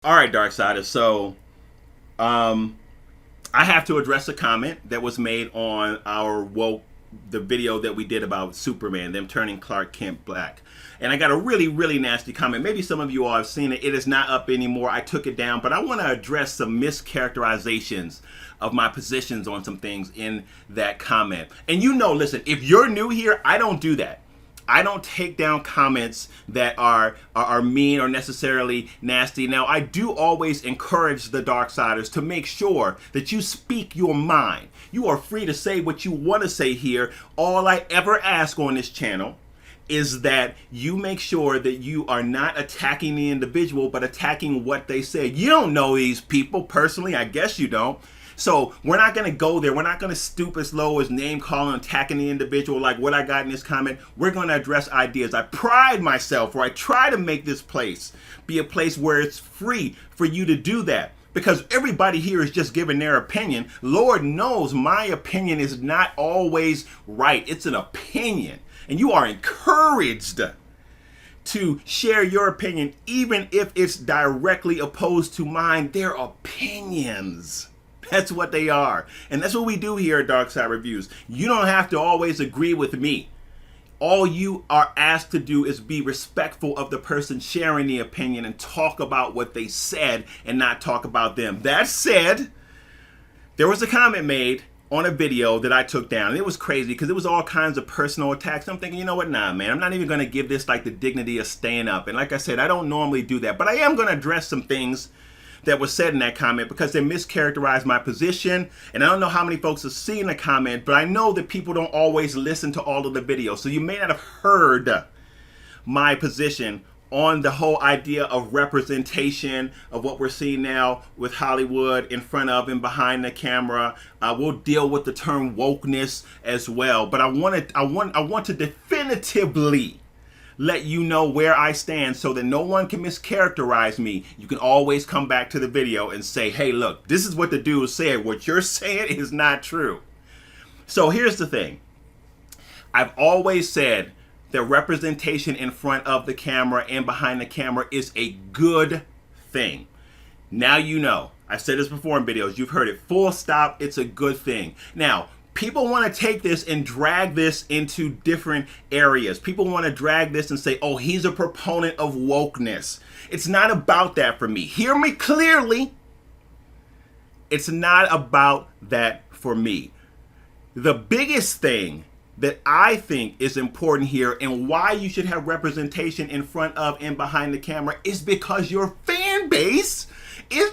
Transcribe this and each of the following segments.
All right, Darksiders. So, I have to address a comment that was made on the video that we did about Superman, them turning Clark Kent black. And I got a really, really nasty comment. Maybe some of you all have seen it. It is not up anymore. I took it down, but I want to address some mischaracterizations of my positions on some things in that comment. And listen, if you're new here, I don't do that. I don't take down comments that are mean or necessarily nasty. Now, I do always encourage the Darksiders to make sure that you speak your mind. You are free to say what you want to say here. All I ever ask on this channel is that you make sure that you are not attacking the individual, but attacking what they say. You don't know these people personally. I guess you don't. So we're not going to go there. We're not going to stoop as low as name calling, attacking the individual like what I got in this comment. We're going to address ideas. I pride myself, or I try to make this place be a place where it's free for you to do that. Because everybody here is just giving their opinion. Lord knows my opinion is not always right. It's an opinion. And you are encouraged to share your opinion, even if it's directly opposed to mine. They're opinions. That's what they are. And that's what we do here at Darkside Reviews. You don't have to always agree with me. All you are asked to do is be respectful of the person sharing the opinion and talk about what they said and not talk about them. That said, there was a comment made on a video that I took down. And it was crazy because it was all kinds of personal attacks. I'm thinking, you know what? Nah, man, I'm not even going to give this like the dignity of staying up. And like I said, I don't normally do that. But I am going to address some things that was said in that comment because they mischaracterized my position. And I don't know how many folks have seen the comment, but I know that people don't always listen to all of the videos. So you may not have heard my position on the whole idea of representation of what we're seeing now with Hollywood in front of and behind the camera. We'll deal with the term wokeness as well. But I want to definitively let you know where I stand so that no one can mischaracterize me. You can always come back to the video and say, hey, look, this is what the dude said. What you're saying is not true. So here's the thing. I've always said that representation in front of the camera and behind the camera is a good thing. Now you know. I've said this before in videos. You've heard it. Full stop. It's a good thing. Now, people want to take this and drag this into different areas. People want to drag this and say, oh, he's a proponent of wokeness. It's not about that for me. Hear me clearly. It's not about that for me. The biggest thing that I think is important here and why you should have representation in front of and behind the camera is because your fan base is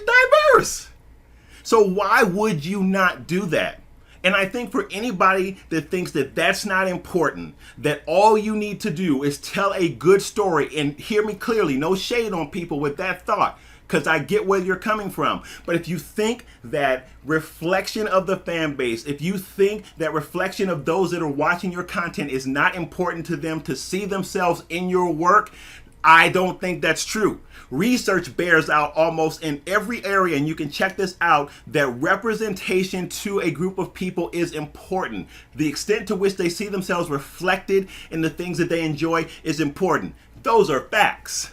diverse. So why would you not do that? And I think for anybody that thinks that that's not important, that all you need to do is tell a good story, and hear me clearly, no shade on people with that thought, because I get where you're coming from. But if you think that reflection of the fan base, if you think that reflection of those that are watching your content is not important to them to see themselves in your work, I don't think that's true. Research bears out almost in every area, and you can check this out, that representation to a group of people is important. The extent to which they see themselves reflected in the things that they enjoy is important. Those are facts.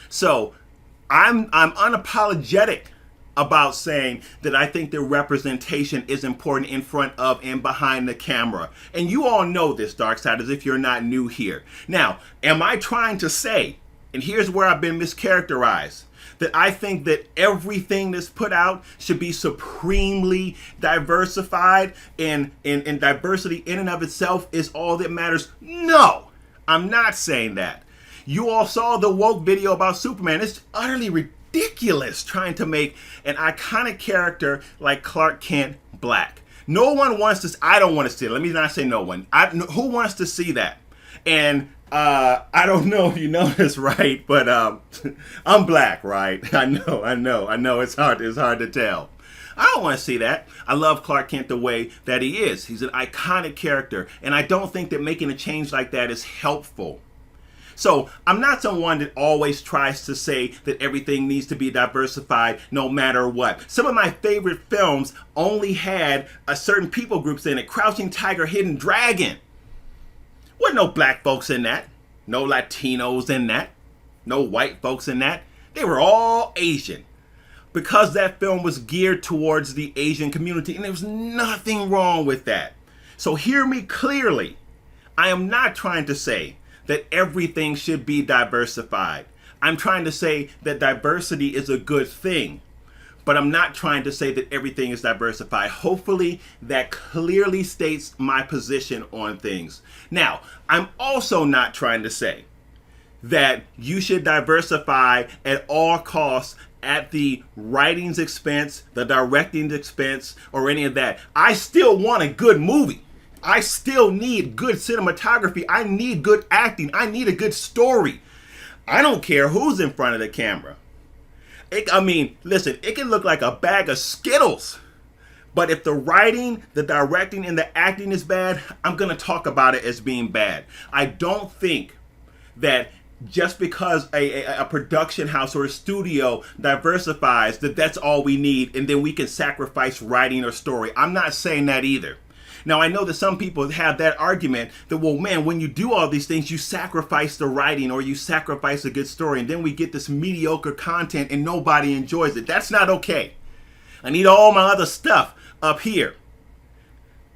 So I'm unapologetic about saying that I think the representation is important in front of and behind the camera. And you all know this, Darksiders, if you're not new here. Now, am I trying to say, and here's where I've been mischaracterized, that I think that everything that's put out should be supremely diversified and diversity in and of itself is all that matters? No, I'm not saying that. You all saw the woke video about Superman. It's utterly ridiculous trying to make an iconic character like Clark Kent black. No one wants to. I don't want to see it. Let me not say no one. Who wants to see that? And I don't know if you know this, right? But I'm black, right? I know. It's hard to tell. I don't want to see that. I love Clark Kent the way that he is. He's an iconic character, and I don't think that making a change like that is helpful. So I'm not someone that always tries to say that everything needs to be diversified no matter what. Some of my favorite films only had a certain people groups in it. Crouching Tiger, Hidden Dragon. Wasn't no black folks in that. No Latinos in that. No white folks in that. They were all Asian because that film was geared towards the Asian community, and there was nothing wrong with that. So hear me clearly. I am not trying to say that everything should be diversified. I'm trying to say that diversity is a good thing, but I'm not trying to say that everything is diversified. Hopefully that clearly states my position on things. Now, I'm also not trying to say that you should diversify at all costs at the writing's expense, the directing's expense, or any of that. I still want a good movie. I still need good cinematography. I need good acting. I need a good story. I don't care who's in front of the camera. Listen, it can look like a bag of Skittles. But if the writing, the directing, and the acting is bad, I'm going to talk about it as being bad. I don't think that just because a production house or a studio diversifies, that's all we need, and then we can sacrifice writing or story. I'm not saying that either. Now, I know that some people have that argument that, well, man, when you do all these things, you sacrifice the writing or you sacrifice a good story, and then we get this mediocre content and nobody enjoys it. That's not okay. I need all my other stuff up here.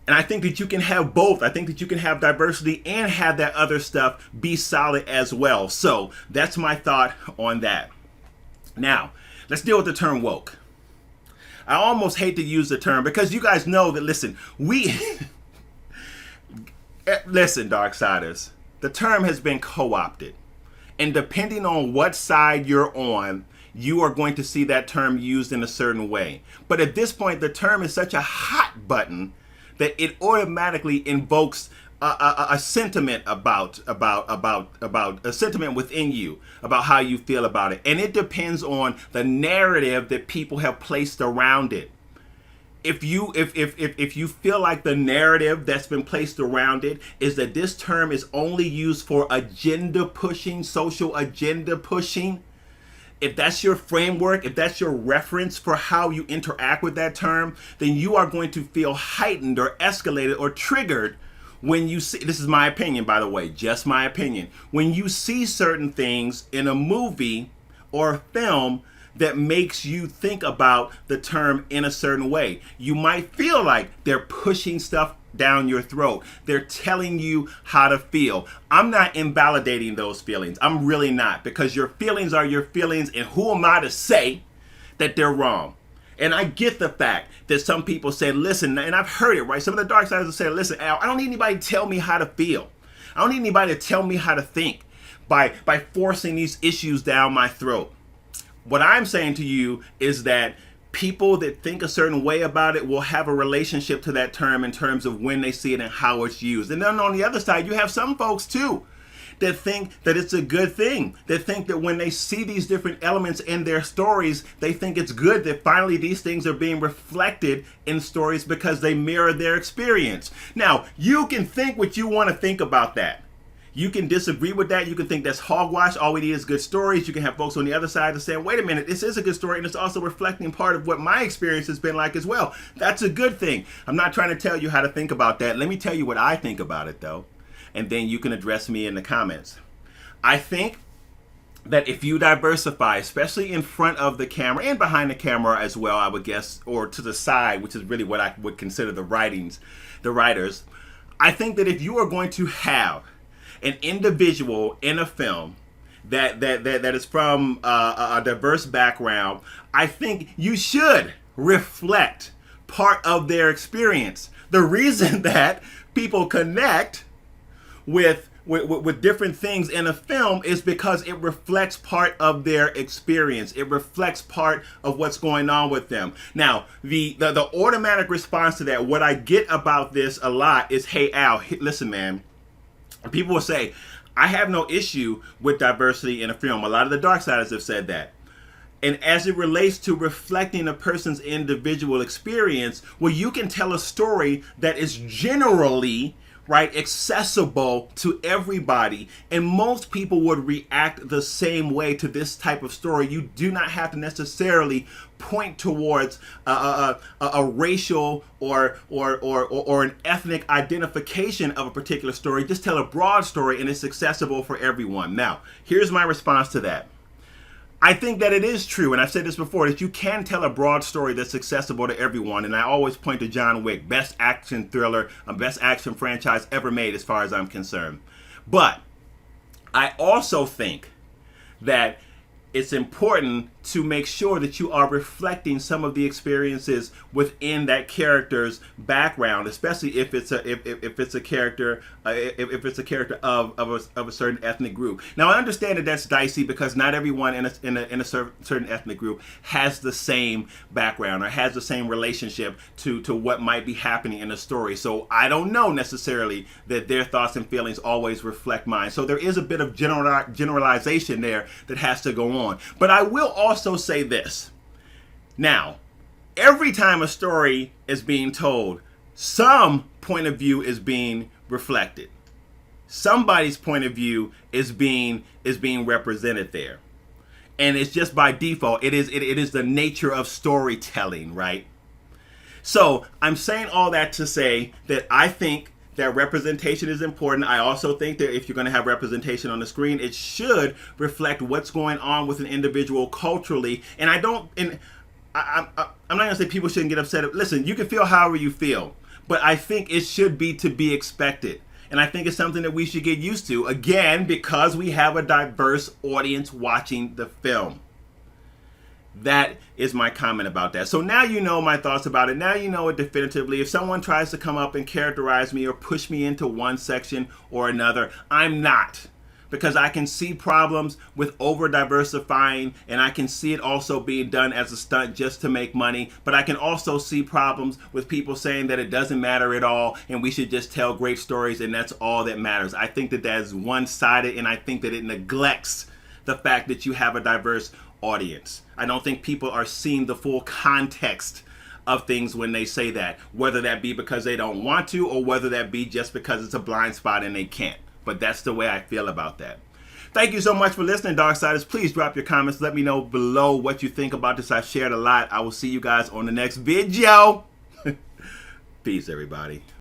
And I think that you can have both. I think that you can have diversity and have that other stuff be solid as well. So that's my thought on that. Now, let's deal with the term woke. I almost hate to use the term because you guys know that, listen, listen, Darksiders, the term has been co-opted. And depending on what side you're on, you are going to see that term used in a certain way. But at this point, the term is such a hot button that it automatically invokes a sentiment about a sentiment within you about how you feel about it. And it depends on the narrative that people have placed around it. If you feel like the narrative that's been placed around it is that this term is only used for agenda pushing, social agenda pushing, if that's your framework, if that's your reference for how you interact with that term, then you are going to feel heightened or escalated or triggered when you see, this is my opinion, by the way, just my opinion, when you see certain things in a movie or a film that makes you think about the term in a certain way. You might feel like they're pushing stuff down your throat. They're telling you how to feel. I'm not invalidating those feelings. I'm really not, because your feelings are your feelings, and who am I to say that they're wrong? And I get the fact that some people say, listen, and I've heard it, right? Some of the dark siders will say, listen, Al, I don't need anybody to tell me how to feel. I don't need anybody to tell me how to think by forcing these issues down my throat. What I'm saying to you is that people that think a certain way about it will have a relationship to that term in terms of when they see it and how it's used. And then on the other side, you have some folks too that think that it's a good thing. That think that when they see these different elements in their stories, they think it's good that finally these things are being reflected in stories because they mirror their experience. Now, you can think what you want to think about that. You can disagree with that. You can think that's hogwash. All we need is good stories. You can have folks on the other side that say, wait a minute, this is a good story, and it's also reflecting part of what my experience has been like as well. That's a good thing. I'm not trying to tell you how to think about that. Let me tell you what I think about it, though, and then you can address me in the comments. I think that if you diversify, especially in front of the camera and behind the camera as well, I would guess, or to the side, which is really what I would consider the writers, I think that if you are going to have an individual in a film that is from a diverse background, I think you should reflect part of their experience. The reason that people connect with different things in a film is because it reflects part of their experience. It reflects part of what's going on with them. Now, the automatic response to that, what I get about this a lot is, hey, Al, listen, man. People will say, I have no issue with diversity in a film. A lot of the darksiders have said that. And as it relates to reflecting a person's individual experience, well, you can tell a story that is generally, right, accessible to everybody. And most people would react the same way to this type of story. You do not have to necessarily point towards a racial or an ethnic identification of a particular story. Just tell a broad story and it's accessible for everyone. Now, here's my response to that. I think that it is true, and I've said this before, that you can tell a broad story that's accessible to everyone. And I always point to John Wick, best action thriller, best action franchise ever made as far as I'm concerned. But I also think that it's important to make sure that you are reflecting some of the experiences within that character's background, especially if it's a character of a certain ethnic group. Now, I understand that that's dicey because not everyone in a certain ethnic group has the same background or has the same relationship to what might be happening in a story. So I don't know necessarily that their thoughts and feelings always reflect mine. So there is a bit of generalization there that has to go on. But I will also say this. Now, every time a story is being told, some point of view is being reflected. Somebody's point of view is being represented there. And it's just by default. It is the nature of storytelling, right? So I'm saying all that to say that I think that representation is important. I also think that if you're going to have representation on the screen, it should reflect what's going on with an individual culturally. And I'm not going to say people shouldn't get upset. Listen, you can feel however you feel, but I think it should be to be expected. And I think it's something that we should get used to, again, because we have a diverse audience watching the film. That is my comment about that. So now you know my thoughts about it. Now you know it definitively. If someone tries to come up and characterize me or push me into one section or another, I'm not. Because I can see problems with over-diversifying, and I can see it also being done as a stunt just to make money. But I can also see problems with people saying that it doesn't matter at all and we should just tell great stories and that's all that matters. I think that that is one-sided, and I think that it neglects the fact that you have a diverse audience. I don't think people are seeing the full context of things when they say that, whether that be because they don't want to or whether that be just because it's a blind spot and they can't. But that's the way I feel about that. Thank you so much for listening, Darksiders. Please drop your comments. Let me know below what you think about this. I've shared a lot. I will see you guys on the next video. Peace, everybody.